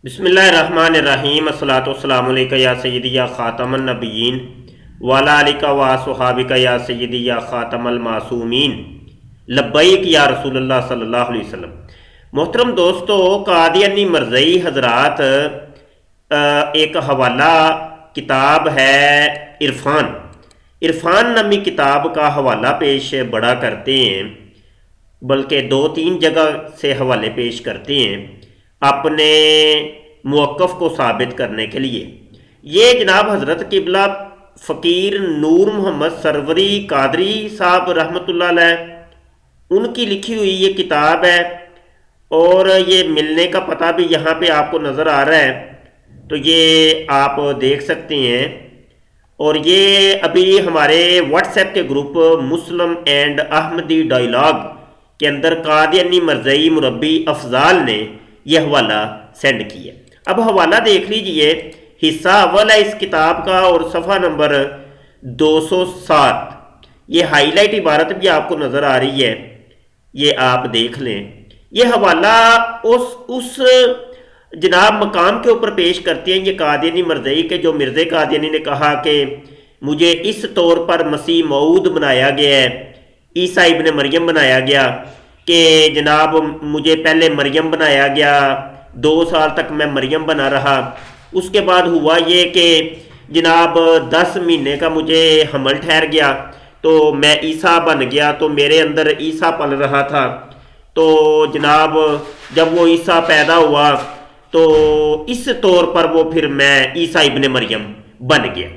بسم اللہ الرحمن الرحیم الصلاۃ والسلام علیکہ یا سیدی یا خاتم النبیین وعلی آلک و صحابک یا سیدی یا خاتم المعصومین لبیک یا رسول اللہ صلی اللہ علیہ وسلم۔ محترم دوستو، قادیانی مرزئی حضرات ایک حوالہ کتاب ہے عرفان عرفان نامی کتاب کا حوالہ پیش بڑا کرتے ہیں، بلکہ دو تین جگہ سے حوالے پیش کرتے ہیں اپنے موقف کو ثابت کرنے کے لیے۔ یہ جناب حضرت قبلہ فقیر نور محمد سروری قادری صاحب رحمۃ اللہ علیہ ان کی لکھی ہوئی یہ کتاب ہے، اور یہ ملنے کا پتہ بھی یہاں پہ آپ کو نظر آ رہا ہے، تو یہ آپ دیکھ سکتے ہیں۔ اور یہ ابھی ہمارے واٹس ایپ کے group Muslim and Ahmadi dialogue کے اندر قادیانی مرزئی مربی افضال نے یہ حوالہ سینڈ کیا۔ اب حوالہ دیکھ لیجئے، حصہ اول ہے اس کتاب کا اور صفحہ نمبر 207۔ یہ ہائی لائٹ عبارت بھی آپ کو نظر آ رہی ہے، یہ آپ دیکھ لیں۔ یہ حوالہ اس جناب مقام کے اوپر پیش کرتے ہیں یہ قادیانی مرزئی کے، جو مرزا قادیانی نے کہا کہ مجھے اس طور پر مسیح موعود بنایا گیا ہے، عیسیٰ ابن مریم بنایا گیا کہ جناب مجھے پہلے مریم بنایا گیا، 2 سال تک میں مریم بنا رہا، اس کے بعد ہوا یہ کہ جناب 10 مہینے کا مجھے حمل ٹھہر گیا تو میں عیسیٰ بن گیا، تو میرے اندر عیسیٰ پل رہا تھا، تو جناب جب وہ عیسیٰ پیدا ہوا تو اس طور پر وہ پھر میں عیسیٰ ابن مریم بن گیا۔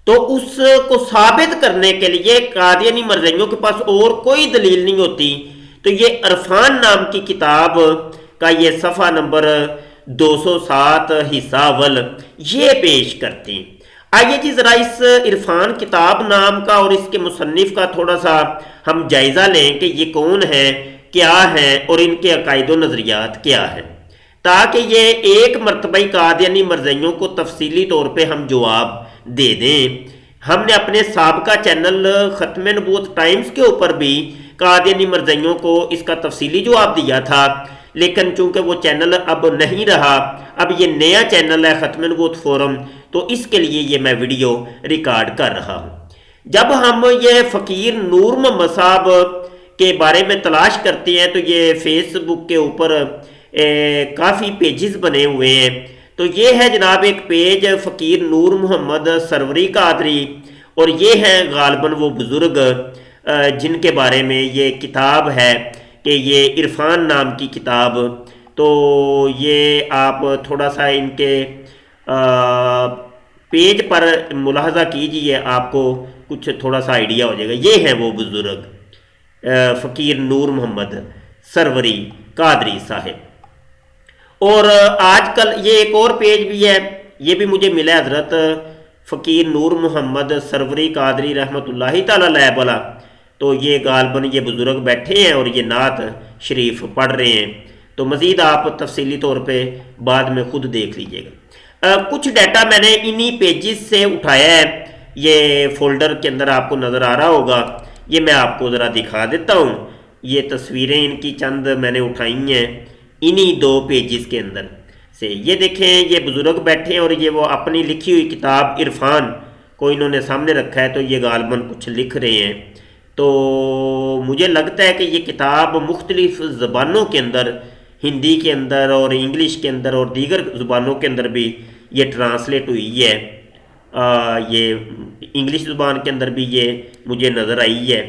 تو اس کو ثابت کرنے کے لیے قادیانی مرزئیوں کے پاس اور کوئی دلیل نہیں ہوتی، تو یہ عرفان نام کی کتاب کا یہ صفحہ نمبر 207 حصہ اول یہ پیش کرتے ہیں۔ آئیے جی ذرا اس عرفان کتاب نام کا اور اس کے مصنف کا تھوڑا سا ہم جائزہ لیں کہ یہ کون ہیں، کیا ہیں، اور ان کے عقائد و نظریات کیا ہیں، تاکہ یہ ایک مرتبہ قادیانی مرزئیوں کو تفصیلی طور پہ ہم جواب دے دیں۔ ہم نے اپنے سابقہ چینل ختم نبوت ٹائمز کے اوپر بھی قادیانی مرزئیوں کو اس کا تفصیلی جواب دیا تھا، لیکن چونکہ وہ چینل اب نہیں رہا، اب یہ نیا چینل ہے ختم نبوت فورم، تو اس کے لیے یہ میں ویڈیو ریکارڈ کر رہا ہوں۔ جب ہم یہ فقیر نور محمد صاحب کے بارے میں تلاش کرتے ہیں تو یہ فیس بک کے اوپر کافی پیجز بنے ہوئے ہیں، تو یہ ہے جناب ایک پیج فقیر نور محمد سروری قادری، اور یہ ہیں غالباً وہ بزرگ جن کے بارے میں یہ کتاب ہے کہ یہ عرفان نام کی کتاب۔ تو یہ آپ تھوڑا سا ان کے پیج پر ملاحظہ کیجئے، آپ کو کچھ تھوڑا سا آئیڈیا ہو جائے گا۔ یہ ہیں وہ بزرگ فقیر نور محمد سروری قادری صاحب۔ اور آج کل یہ ایک اور پیج بھی ہے، یہ بھی مجھے ملا حضرت فقیر نور محمد سروری قادری رحمۃ اللہ تعالی علیہ والا، تو یہ غالباً یہ بزرگ بیٹھے ہیں اور یہ نعت شریف پڑھ رہے ہیں، تو مزید آپ تفصیلی طور پہ بعد میں خود دیکھ لیجئے گا۔ کچھ ڈیٹا میں نے انہی پیجز سے اٹھایا ہے، یہ فولڈر کے اندر آپ کو نظر آ رہا ہوگا، یہ میں آپ کو ذرا دکھا دیتا ہوں۔ یہ تصویریں ان کی چند میں نے اٹھائی ہیں انہی 2 پیجز کے اندر سے۔ یہ دیکھیں یہ بزرگ بیٹھے ہیں اور یہ وہ اپنی لکھی ہوئی کتاب عرفان کو انہوں نے سامنے رکھا ہے، تو یہ غالباً کچھ لکھ رہے ہیں۔ تو مجھے لگتا ہے کہ یہ کتاب مختلف زبانوں کے اندر، ہندی کے اندر اور انگلش کے اندر اور دیگر زبانوں کے اندر بھی یہ ٹرانسلیٹ ہوئی ہے۔ یہ انگلش زبان کے اندر بھی یہ مجھے نظر آئی ہے،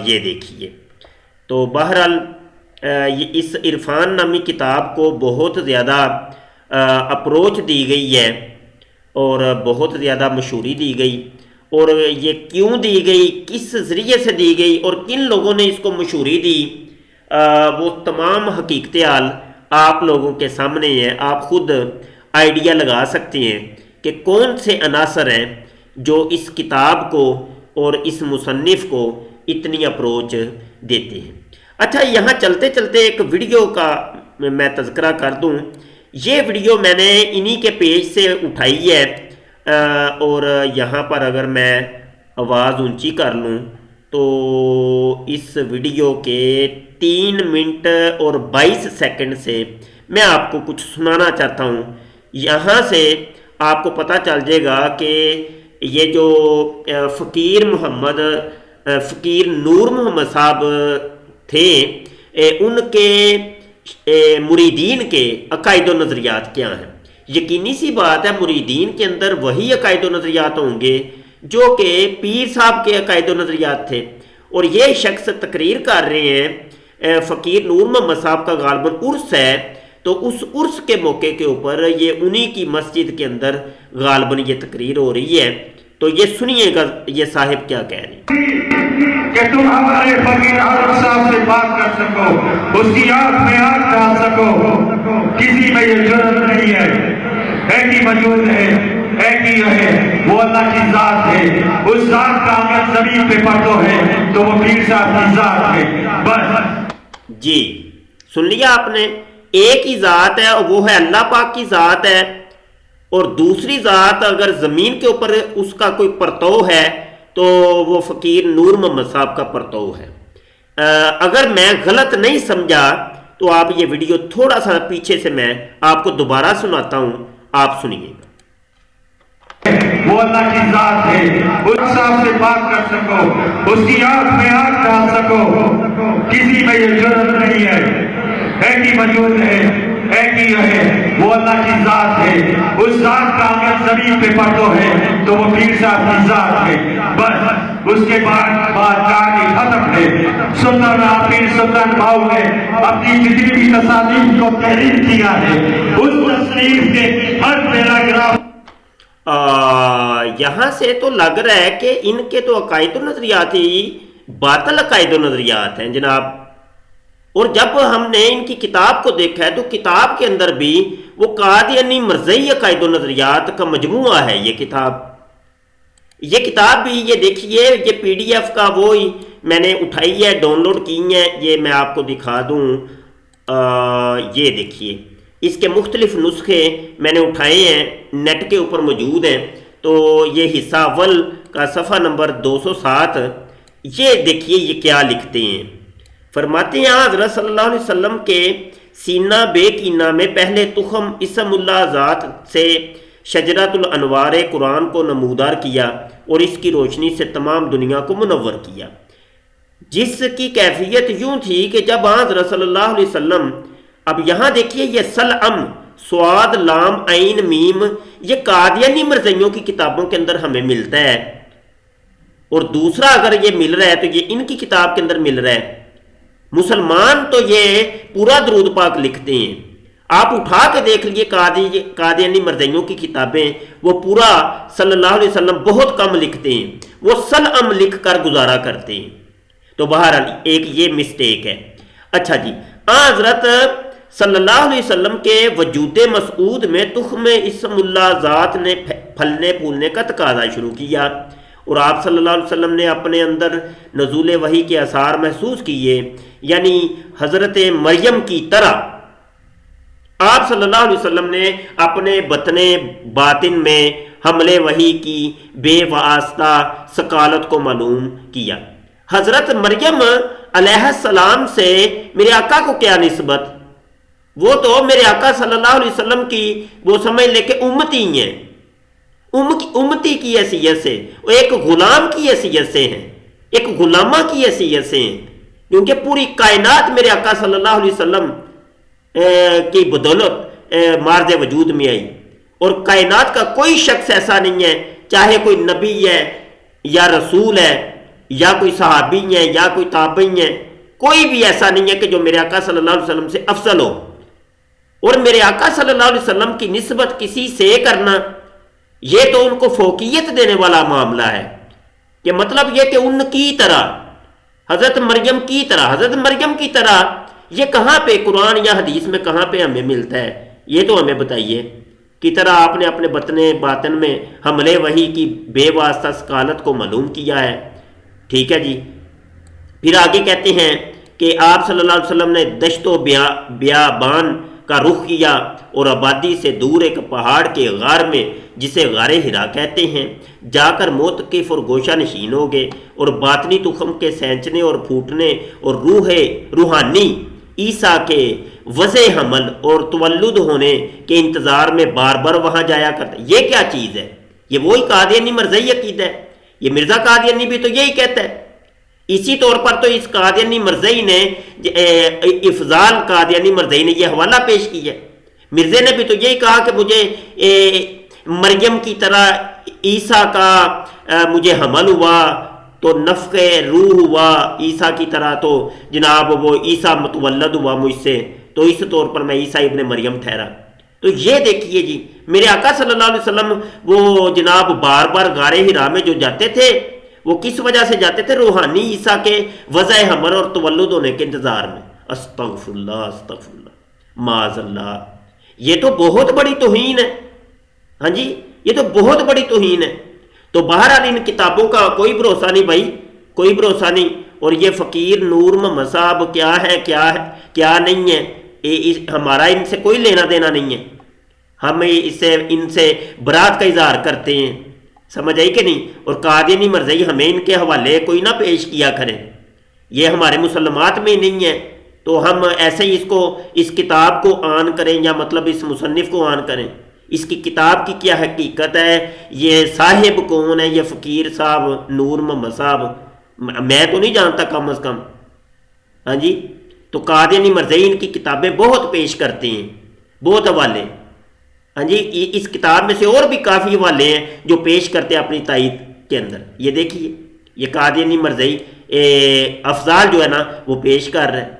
یہ دیکھیے۔ تو بہرحال یہ اس عرفان نامی کتاب کو بہت زیادہ اپروچ دی گئی ہے اور بہت زیادہ مشہوری دی گئی، اور یہ کیوں دی گئی، کس ذریعے سے دی گئی اور کن لوگوں نے اس کو مشہوری دی، وہ تمام حقیقتِ حال آپ لوگوں کے سامنے ہیں۔ آپ خود آئیڈیا لگا سکتے ہیں کہ کون سے عناصر ہیں جو اس کتاب کو اور اس مصنف کو اتنی اپروچ دیتے ہیں۔ اچھا، یہاں چلتے چلتے ایک ویڈیو کا میں تذکرہ کر دوں۔ یہ ویڈیو میں نے انہی کے پیج سے اٹھائی ہے، اور یہاں پر اگر میں آواز اونچی کر لوں تو اس ویڈیو کے 3 منٹ اور 22 سیکنڈ سے میں آپ کو کچھ سنانا چاہتا ہوں. یہاں سے آپ کو پتہ چل جائے گا کہ یہ جو فقیر نور محمد صاحب تھے ان کے مریدین کے عقائد و نظریات کیا ہیں. یقینی سی بات ہے مریدین کے اندر وہی عقائد و نظریات ہوں گے جو کہ پیر صاحب کے عقائد و نظریات تھے. اور یہ شخص تقریر کر رہے ہیں فقیر نور محمد صاحب کا غالباً عرس ہے، تو اس عرس کے موقع کے اوپر یہ انہی کی مسجد کے اندر غالباً یہ تقریر ہو رہی ہے. تو یہ سنیے گا یہ صاحب کیا کہہ رہے ہیں کہ تم ہمارے فقیر عالم صاحب سے بات کر سکو، اس کی آنکھ میں آنکھ ڈال سکو. کسی میں یہ جرت نہیں ہے. ایک ہی موجود ہے، ایک ہی ہے، وہ اللہ کی ذات ہے. اس ذات کا اگر زمین پہ پڑھو ہے تو وہ پیر صاحب کی ذات ہے. بس جی سن لیا آپ نے، ایک ہی ذات ہے اور وہ ہے اللہ پاک کی ذات ہے. اور دوسری ذات اگر زمین کے اوپر اس کا کوئی پرتو ہے تو وہ فقیر نور محمد صاحب کا پرتو ہے. اگر میں غلط نہیں سمجھا تو آپ یہ ویڈیو تھوڑا سا پیچھے سے میں آپ کو دوبارہ سناتا ہوں، آپ سنیے گا. وہ اللہ کی ذات ہے، اس صاحب سے بات کر سکو، اس کی آنکھ میں آنکھ ڈال سکو. کسی میں یہ جرت نہیں ہے. ایک ہی موجود ہے، ایک ہی ہے، وہ اللہ کی ذات ہے. اس ذات کا اگر زمین پہ پڑھو ہے تو وہ پیر صاحب کی ذات ہے. بس اس کے بعد کہانی ختم ہے. سلطان پیر سلطان بھاؤ نے اپنی جتنی بھی تصانیف کو تحریر کیا ہے اس تصنیف کے ہر پیراگراف یہاں سے تو لگ رہا ہے کہ ان کے تو عقائد و نظریات ہی باطل عقائد و نظریات ہیں جناب. اور جب ہم نے ان کی کتاب کو دیکھا ہے تو کتاب کے اندر بھی وہ قادیانی مرزئی عقائد و نظریات کا مجموعہ ہے. یہ کتاب بھی یہ دیکھیے، یہ PDF کا وہی میں نے اٹھائی ہے، ڈاؤن لوڈ کی ہے. یہ میں آپ کو دکھا دوں، یہ دیکھیے اس کے مختلف نسخے میں نے اٹھائے ہیں، نیٹ کے اوپر موجود ہیں. تو یہ حصہ اول کا صفحہ نمبر 207، یہ دیکھیے یہ کیا لکھتے ہیں. فرماتے ہیں حضرت صلی اللہ علیہ وسلم کے سینہ بے کینہ میں پہلے تخم اسم اللہ ذات سے شجرۃ الانوار قرآن کو نمودار کیا اور اس کی روشنی سے تمام دنیا کو منور کیا، جس کی کیفیت یوں تھی کہ جب حضرت صلی اللہ علیہ وسلم، اب یہاں دیکھیے یہ سلعم سواد لام عین میم یہ قادیانی مرزیوں کی کتابوں کے اندر ہمیں ملتا ہے، اور دوسرا اگر یہ مل رہا ہے تو یہ ان کی کتاب کے اندر مل رہا ہے. مسلمان تو یہ پورا درود پاک لکھتے ہیں. آپ اٹھا کے دیکھ لیے قادیانی مرزیوں کی کتابیں، وہ پورا صلی اللہ علیہ وسلم بہت کم لکھتے ہیں، وہ سلعم لکھ کر گزارا کرتے ہیں. تو بہرحال ایک یہ مسٹیک ہے. اچھا جی، حضرت صلی اللہ علیہ وسلم کے وجود مسعود میں تخم اسم اللہ ذات نے پھلنے پھولنے کا تقاضا شروع کیا، اور آپ صلی اللہ علیہ وسلم نے اپنے اندر نزول وحی کے آثار محسوس کیے. یعنی حضرت مریم کی طرح آپ صلی اللہ علیہ وسلم نے اپنے بطن باطن میں حمل وحی کی بے واسطہ ثقالت کو معلوم کیا. حضرت مریم علیہ السلام سے میرے آقا کو کیا نسبت؟ وہ تو میرے آقا صلی اللہ علیہ وسلم کی وہ سمجھ لے کہ امتی ہیں، امتی کی حیثیت سے، وہ ایک غلام کی حیثیت سے ہیں، ایک غلامہ کی حیثیت سے ہیں، کیونکہ پوری کائنات میرے آقا صلی اللہ علیہ وسلم کی بدولت مارد وجود میں آئی. اور کائنات کا کوئی شخص ایسا نہیں ہے، چاہے کوئی نبی ہے یا رسول ہے یا کوئی صحابی ہے یا کوئی تابعی ہے، کوئی بھی ایسا نہیں ہے کہ جو میرے آقا صلی اللہ علیہ وسلم سے افضل ہو. اور میرے آقا صلی اللہ علیہ وسلم کی نسبت کسی سے کرنا یہ تو ان کو فوقیت دینے والا معاملہ ہے، کہ مطلب یہ کہ ان کی طرح، حضرت مریم کی طرح یہ کہاں پہ قرآن یا حدیث میں کہاں پہ ہمیں ملتا ہے؟ یہ تو ہمیں بتائیے. کی طرح آپ نے اپنے بطن باطن میں حملے وحی کی بے واسطہ ثقالت کو معلوم کیا ہے. ٹھیک ہے جی. پھر آگے کہتے ہیں کہ آپ صلی اللہ علیہ وسلم نے دشت و بیابان کا رخ کیا اور آبادی سے دور ایک پہاڑ کے غار میں جسے غار ہرا کہتے ہیں جا کر موتقف اور گوشہ نشین ہو گئے، اور باطنی تخم کے سینچنے اور پھوٹنے اور روحانی عیسیٰ کے وضع حمل اور تولد ہونے کے انتظار میں بار بار وہاں جایا کرتا۔ یہ کیا چیز ہے؟ یہ وہی قادیانی مرزئی عقیدہ ہے۔ یہ مرزا قادیانی بھی تو یہی کہتا ہے۔ اسی طور پر تو اس قادیانی مرزئی نے افضال قادیانی مرزئی نے یہ حوالہ پیش کیا ہے۔ مرزے نے بھی تو یہی کہا کہ مجھے مریم کی طرح عیسیٰ کا مجھے حمل ہوا تو نفخ روح ہوا، عیسیٰ کی طرح تو جناب وہ عیسیٰ متولد ہوا مجھ سے، تو اس طور پر میں عیسیٰ ابن مریم ٹھہرا۔ تو یہ دیکھیے جی، میرے آقا صلی اللہ علیہ وسلم وہ جناب بار بار غار ہرا میں جو جاتے تھے وہ کس وجہ سے جاتے تھے؟ روحانی عیسیٰ کے وضع حمل اور تولد ہونے کے انتظار میں۔ استغفر اللہ استغفر اللہ معاذ اللہ، یہ تو بہت بڑی توہین ہے۔ ہاں جی، یہ تو بہت بڑی توہین ہے۔ تو بہرحال ان کتابوں کا کوئی بھروسہ نہیں بھائی، کوئی بھروسہ نہیں۔ اور یہ فقیر نور محمد صاحب کیا ہے کیا نہیں ہے، ہمارا ان سے کوئی لینا دینا نہیں ہے۔ ہم ان سے برات کا اظہار کرتے ہیں، سمجھ آئی کہ نہیں؟ اور قادیانی مرزئی ہمیں ان کے حوالے کوئی نہ پیش کیا کرے، یہ ہمارے مسلمات میں نہیں ہے۔ تو ہم ایسے ہی اس کتاب کو آن کریں، یا مطلب اس مصنف کو آن کریں، اس کی کتاب کی کیا حقیقت ہے، یہ صاحب کون ہے، یہ فقیر صاحب نور محمد صاحب میں تو نہیں جانتا کم از کم۔ ہاں جی، تو قادیانی مرزئی ان کی کتابیں بہت پیش کرتے ہیں، بہت حوالے۔ ہاں جی، اس کتاب میں سے اور بھی کافی حوالے ہیں جو پیش کرتے ہیں اپنی تائید کے اندر۔ یہ دیکھیے، یہ قادیانی مرزئی افضال جو ہے نا وہ پیش کر رہے ہیں۔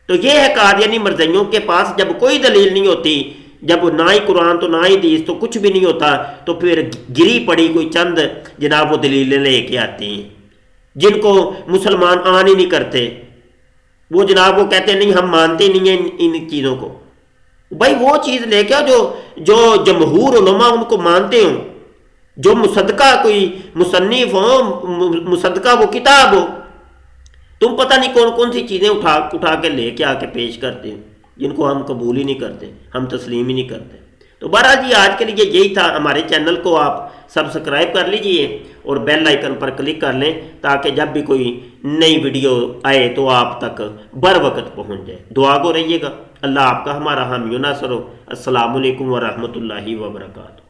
تو یہ ہے قادیانی مرزئیوں کے پاس جب کوئی دلیل نہیں ہوتی، جب نہ ہی قرآن تو نہ ہی حدیث تو کچھ بھی نہیں ہوتا، تو پھر گری پڑی کوئی چند جناب وہ دلیلیں لے کے آتے ہیں جن کو مسلمان آن ہی نہیں کرتے۔ وہ جناب وہ کہتے ہیں نہیں ہم مانتے نہیں ہیں ان چیزوں کو۔ بھائی وہ چیز لے کے جو جمہور علماء ان کو مانتے ہوں، جو مصدقہ کوئی مصنف ہو، مصدقہ وہ کتاب ہو، تم پتہ نہیں کون کون سی چیزیں اٹھا کے لے کے آ کے پیش کرتے ہیں جن کو ہم قبول ہی نہیں کرتے، ہم تسلیم ہی نہیں کرتے۔ تو بہرحال جی آج کے لیے یہی تھا۔ ہمارے چینل کو آپ سبسکرائب کر لیجئے اور بیل آئیکن پر کلک کر لیں تاکہ جب بھی کوئی نئی ویڈیو آئے تو آپ تک بر وقت پہنچ جائے۔ دعا کو رہیے گا، اللہ آپ کا ہمارا حامی و ناصر ہو۔ السلام علیکم ورحمۃ اللہ وبرکاتہ۔